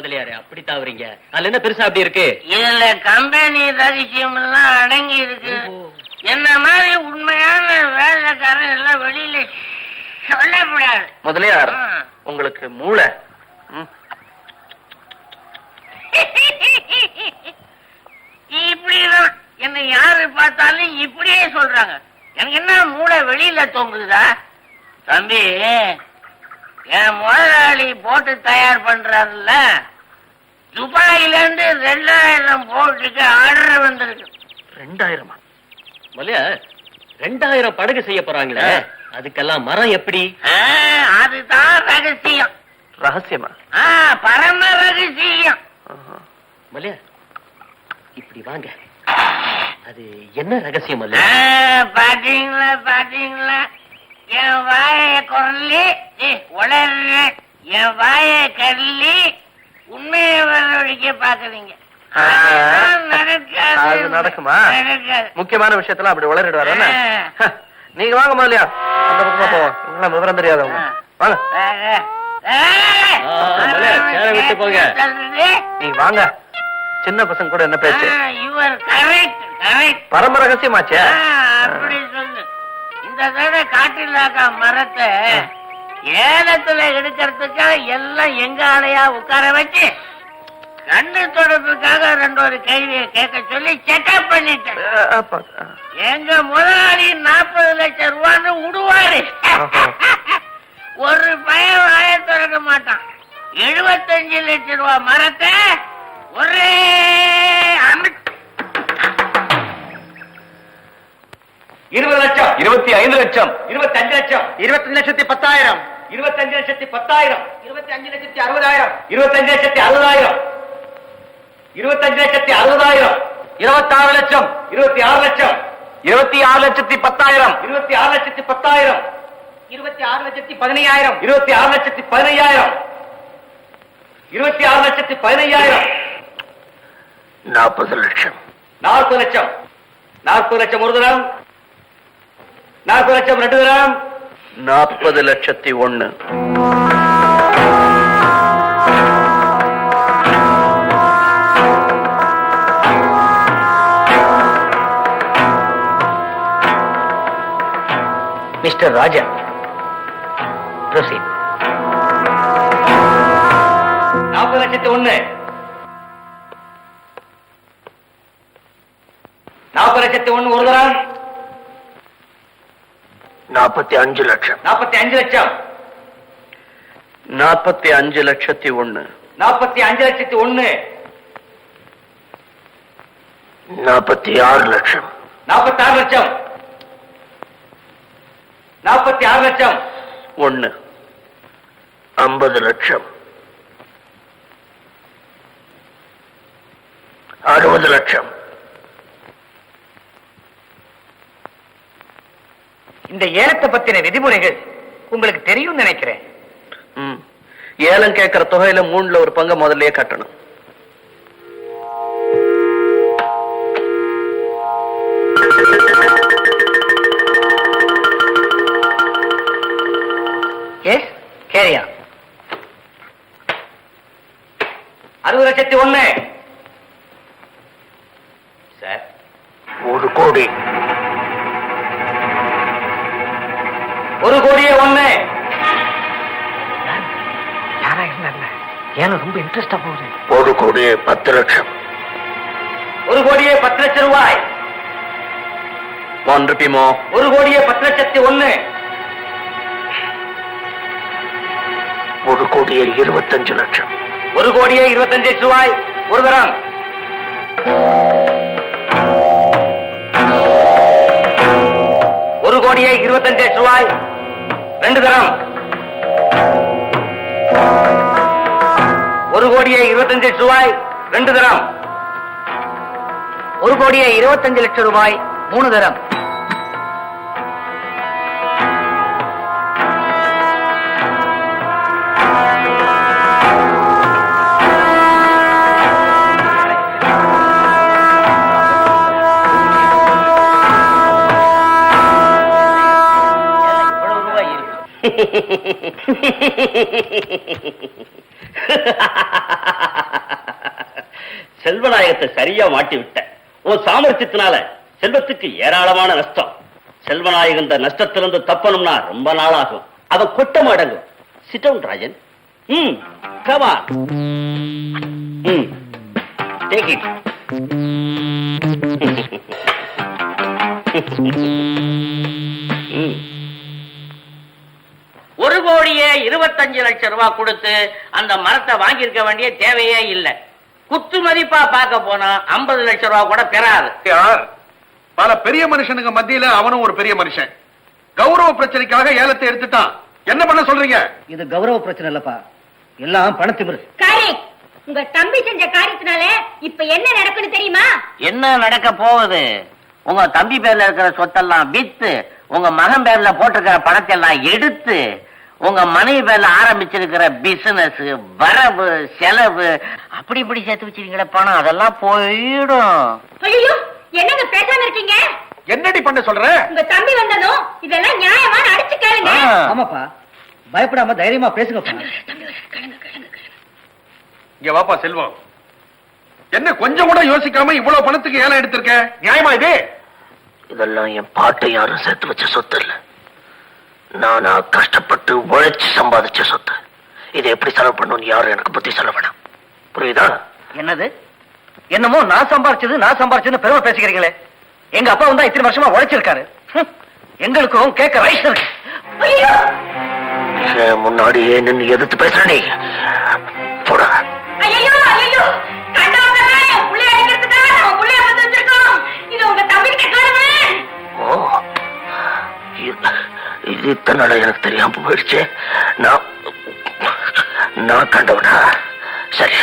முதலியாரு அப்படி தாவறீங்க? அதுல என்ன பெருசா அப்படி இருக்கு? இதுல கம்பெனி ரகசியம் எல்லாம் அடங்கி இருக்கு. என்ன மாதிரி உண்மையான வேலைக்காரன் எல்லாம் வெளியில சொல்லக்கூடாது. முதலியார், உங்களுக்கு மூளை. இப்படிதான் என்ன யாரு பார்த்தாலும் இப்படியே சொல்றாங்க. எனக்கு என்ன மூளை வெளியில தொங்குதா? தம்பி, என் முதலாளி போட்டு தயார் பண்றாருல்ல, துபாயில இருந்து 2000 போட்டுக்கு ஆர்டர் வந்திருக்கு. 2000? முதலியா 2000 படகு செய்ய போறாங்களே, அதுக்கெல்லாம் மரம் எப்படி? அதுதான் ரகசியம். ரகசியமா? பரம ரகசியம். மல்லியா, இப்படி வாங்க. அது என்ன ரகசியம்? பாத்தீங்களா பாத்தீங்களா, என் வாய கொரலி உளர்ற, என் வாய கல்லி உண்மையை வரவழைக்க பாக்குறீங்க. அது நடக்குமா? முக்கியமான விஷயத்தெல்லாம் அப்படி உளறிடுவாரு. நீங்க வாங்க முதலியா, அந்த பக்கமா போவோம். விவரம் தெரியாதவங்க வாங்க. விட்டு போங்க. நீங்க வாங்க. சின்ன பசங்க கூட என்ன பேச்சு? பரம ரகசியமாச்சே. அப்படி சொல்லு. இந்த தடவை காட்டிலாக்கா மரத்தை ஏலத்துல எடுக்கிறதுக்காக எல்லாம் எங்க ஆளையா உட்கார வச்சு கண்ணு தொடர்புக்காக 2 கேள்வியை கேட்க சொல்லி செக்அப் பண்ணிட்டேன். எங்க முதலாளி 40 லட்சம் ரூபான்னு விடுவாரு. ஒரு பையன் வாய திறக்க மாட்டான். 75 லட்சம் ரூபாய் மரத்தை ஒரே 20 லட்சம், 25 லட்சம், 25 லட்சம், 25,10,000, 25,10,000, 25,60,000, 25,60,000, 25,60,000, 26 லட்சம், 26 லட்சம், 26,10,000, 26,10,000, 26,15,000, 26,15,000, 26,15,000, 40 லட்சம், 40 லட்சம், 40 லட்சம் ஒரு தரம், 40 லட்சம் 2 தரம், 40,01,000. மிஸ்டர் ராஜா, ப்ரொசீட். 40 லட்சத்து 1, 40 லட்சத்து 1 ஒரு தரம், 45 லட்சம், 45 லட்சம், 45,01,000, 45 லட்சத்து 1, 46 லட்சம், 46 லட்சம், 46 லட்சம், 1, 50 லட்சம், 60 லட்சம். இந்த ஏலத்தை பத்தின விதிமுறைகள் உங்களுக்கு தெரியும் நினைக்கிறேன். ஏலம் கேட்கிற தொகையில 3ல் ஒரு பங்கு முதல்லயே கட்டணும். எஸ், கேரியா. 60 லட்சத்து 1 சார். 1 கோடி, 1 கோடியே 1. யாரா இருந்தா ஏன்னா ரொம்ப இன்ட்ரெஸ்டா போகுது. 1 கோடியே 10 லட்சம், 1 கோடியே 10 லட்சம் ரூபாய். 1 ரூபாய் மோ. 1 கோடியே 10 லட்சத்து 1, 1 கோடியே 25 லட்சம், 1 கோடியே 25 லட்சம் ரூபாய் ஒரு தரம், 1 கோடியே 25 லட்சம் ரூபாய் 2 தரம், 1 கோடியே 25 லட்சம் ரூபாய் 2 தரம், 1 கோடியே 25 லட்சம் ரூபாய் 3 தரம். செல்வநாயகத்தை சரியா மாட்டி விட்ட. உன் சாமர்த்தியத்தினால செல்வத்துக்கு ஏராளமான நஷ்டம். செல்வநாயகம் இந்த நஷ்டத்திலிருந்து தப்பணும்னா ரொம்ப நாளாகும். அவன் கொட்டம் அடங்கும். Sit down Rajan. come on. Take it. ஒரு கோடியே 25 லட்சம் ரூபாய் கொடுத்து அந்த மரத்தை வாங்கியிருக்க வேண்டிய தேவையே இல்லை. குத்து மதிப்பா பார்க்க போனா 50 லட்சம் ரூபாய் கூட பெறாது. பல பெரிய மனுஷனுங்க மத்தியில அவனும் ஒரு பெரிய மனுஷன். கௌரவ பிரச்சனைக்காக ஏலத்தை எடுத்துட்டான். என்ன பண்ண சொல்றீங்க? இது கௌரவ பிரச்சனை இல்லப்பா, எல்லாம் பணத்திமிரு. உங்க தம்பி செஞ்ச காரியத்தினால இப்ப என்ன நடக்குன்னு தெரியுமா? என்ன நடக்க போகுது? உங்க தம்பி பேர்ல இருக்கிற சொத்தெல்லாம் வித்து உங்க மகன் பேர்ல போட்டிருக்கிற பணத்தை எல்லாம் எடுத்து உங்க மனைவி பேர்ல ஆரம்பிச்சிருக்கிற பிசினஸ், வரவு செலவு அப்படி இப்படி சேர்த்து வச்சிருக்கீங்களா பணம், அதெல்லாம் போயிடும். ஐயோ, என்னங்க பேசாம இருக்கீங்க? என்னடி பண்ண சொல்ற? உங்க தம்பி வந்ததும் இதெல்லாம் நியாயமான அடிச்சு கேளுங்க. ஆமாப்பா, பயப்படாம தைரியமா பேசுங்கப்பா. இங்க வாப்பா செல்வம், என்ன கொஞ்சம் கூட யோசிக்காம இவ்வளவு பணத்துக்கு ஏலம் எடுத்திருக்க? நியாயமா இது? இதெல்லாம் என் பாட்டை யாரும் சேர்த்து வச்ச சொத்து இல்ல, நானா கஷ்டப்பட்டு உழைச்சு சம்பாதிச்ச சொத்து. இதை எப்படி செலவு பண்ணணும்னு யாரும் எனக்கு புத்தி சொல்ல வேணாம், புரியுதா? என்னது? என்னமோ நான் சம்பாரிச்சதுன்னு பெருமை பேசிக்கிறீங்களே. எங்க அப்பா வந்தா இத்தனை வருஷமா உழைச்சிருக்காரு. எங்களுக்கும் கேட்க ரைட்ஸ் இருக்கு. என் முன்னாடியே நின்னு எதிர்த்து பேசுற நீ போடா. ஐயோ ஐயோ, கண்டவங்க என் புள்ளைய அடிக்கிறதுக்காக நம்ம புள்ளைய வந்து வச்சிருக்கோம். இது உங்க தம்பிக்கு கேளுங்க. ஓ, இது இத்தனை நாளா எனக்கு தெரியாம போயிடுச்சு. நான் கண்டவனா? சரி,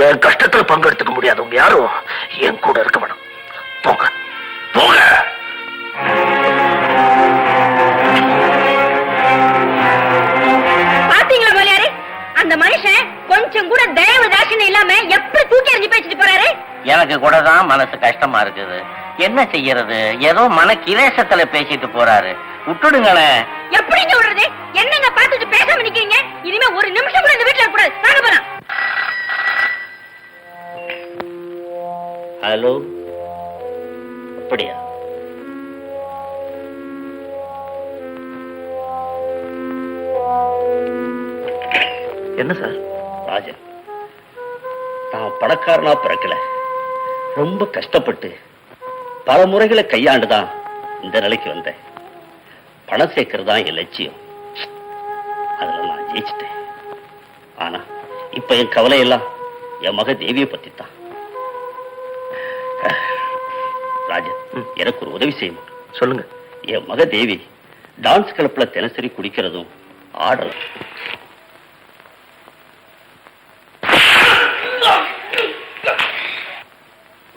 என் கஷ்டத்துல பங்கெடுத்துக்க முடியாதவங்க யாரும் என் கூட இருக்க வேணும். போங்க போங்க. பாத்தீங்களா மலையாரே, அந்த மனுஷன் கொஞ்சம் கூட தயவு தாட்சியம் இல்லாம எப்படி தூக்கி எறிஞ்சு பேசிட்டு போறாரு. எனக்கு கூட தான் மனசு கஷ்டமா இருக்குது. என்ன செய்யறது? ஏதோ மன கிரேசத்துல பேசிட்டு போறாரு. விட்டுடுங்களேன். எப்படிங்க விடுறது? என்னங்க பார்த்துட்டு பேசாம நிக்கிறீங்க? இனிமே ஒரு நிமிஷம் கூட இந்த வீட்டுல இருக்க கூடாது. வாங்க போலாம். ஹலோ, அப்படியா? என்ன சார்? ராஜன், நான் பணக்காரனா பிறக்கல, ரொம்ப கஷ்டப்பட்டு பல முறைகளை கையாண்டுதான் இந்த நிலைக்கு வந்தேன். பணம் சேர்க்கறது தான் என் லட்சியம். அதுல நான் ஜெயிச்சிட்டேன். ஆனா இப்ப என் கவலை எல்லாம் என் மக தேவியை பத்தி தான். ராஜன், எனக்கு ஒரு உதவி செய்யணும். சொல்லுங்க. என் மக தேவி டான்ஸ் கிளப்ல தினசரி குடிக்கிறதும் ஆடுறதும்.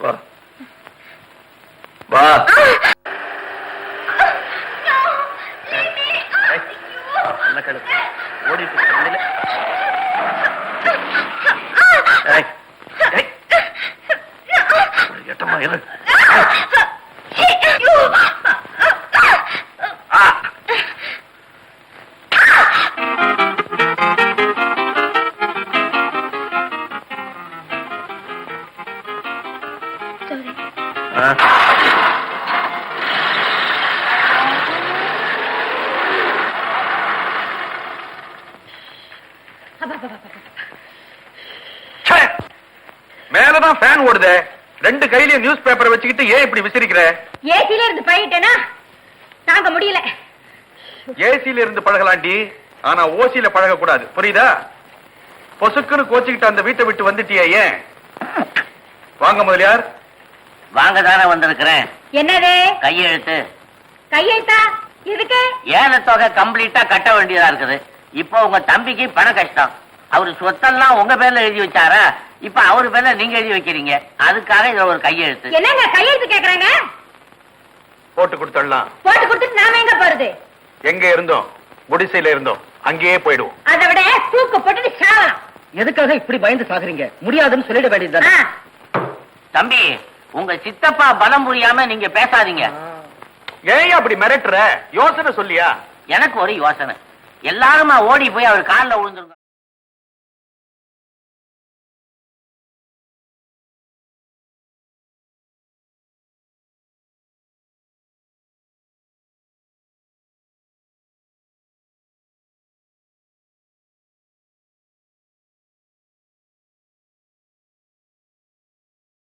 வா வா. ஓடிட்டு எட்டமா இரு. மேலதான் ஃபேன் ஓடுதே, ரெண்டு கையிலயும் நியூஸ் பேப்பரை வச்சுக்கிட்டு ஏன் இப்படி விசிறிக்கிற? ஏசில இருந்து பழகிட்டேனா தாங்க முடியல. ஏசில இருந்து பழகலாண்டி, ஆனா ஓசில பழக கூடாது, புரியுதா? பொசுக்குன்னு கோச்சிக்கிட்டு அந்த வீட்டை விட்டு வந்துட்டியே ஏன்? வாங்க முதலியார். வாங்க தானே வந்திருக்கிறேன். என்னது? கையெழுத்து. கையெழுத்தா? எதுக்கு? ஏல தொகை கம்ப்ளீட்டா கட்ட வேண்டியதா இருக்குது. இப்போ உங்க தம்பிக்கு பண கஷ்டம். அவரு சொத்தெல்லாம் உங்க பேர்ல எழுதி வச்சாரா? இப்ப அவரு பேர்ல நீங்க எழுதி வைக்கிறீங்க. அதுக்காக இதுல ஒரு கையெழுத்து. என்னங்க கையெழுத்து கேக்குறாங்க? போட்டு கொடுத்துடலாம். போட்டு கொடுத்துட்டு நாம எங்க போறது? எங்க இருந்தோம்? குடிசையில இருந்தோம், அங்கேயே போயிடுவோம். அதை விட தூக்கு போட்டுட்டு சாவலாம். எதுக்காக இப்படி பயந்து சாகுறீங்க? முடியாதுன்னு சொல்லிட வேண்டியதுதானே. தம்பி, உங்க சித்தப்பா பலம் புரியாம நீங்க பேசாதீங்க. ஏன் அப்படி மிரட்டுற? யோசனை சொல்லியா? எனக்கு ஒரு யோசனை. எல்லாருமா ஓடி போய் அவர் காலில் விழுந்துருங்க.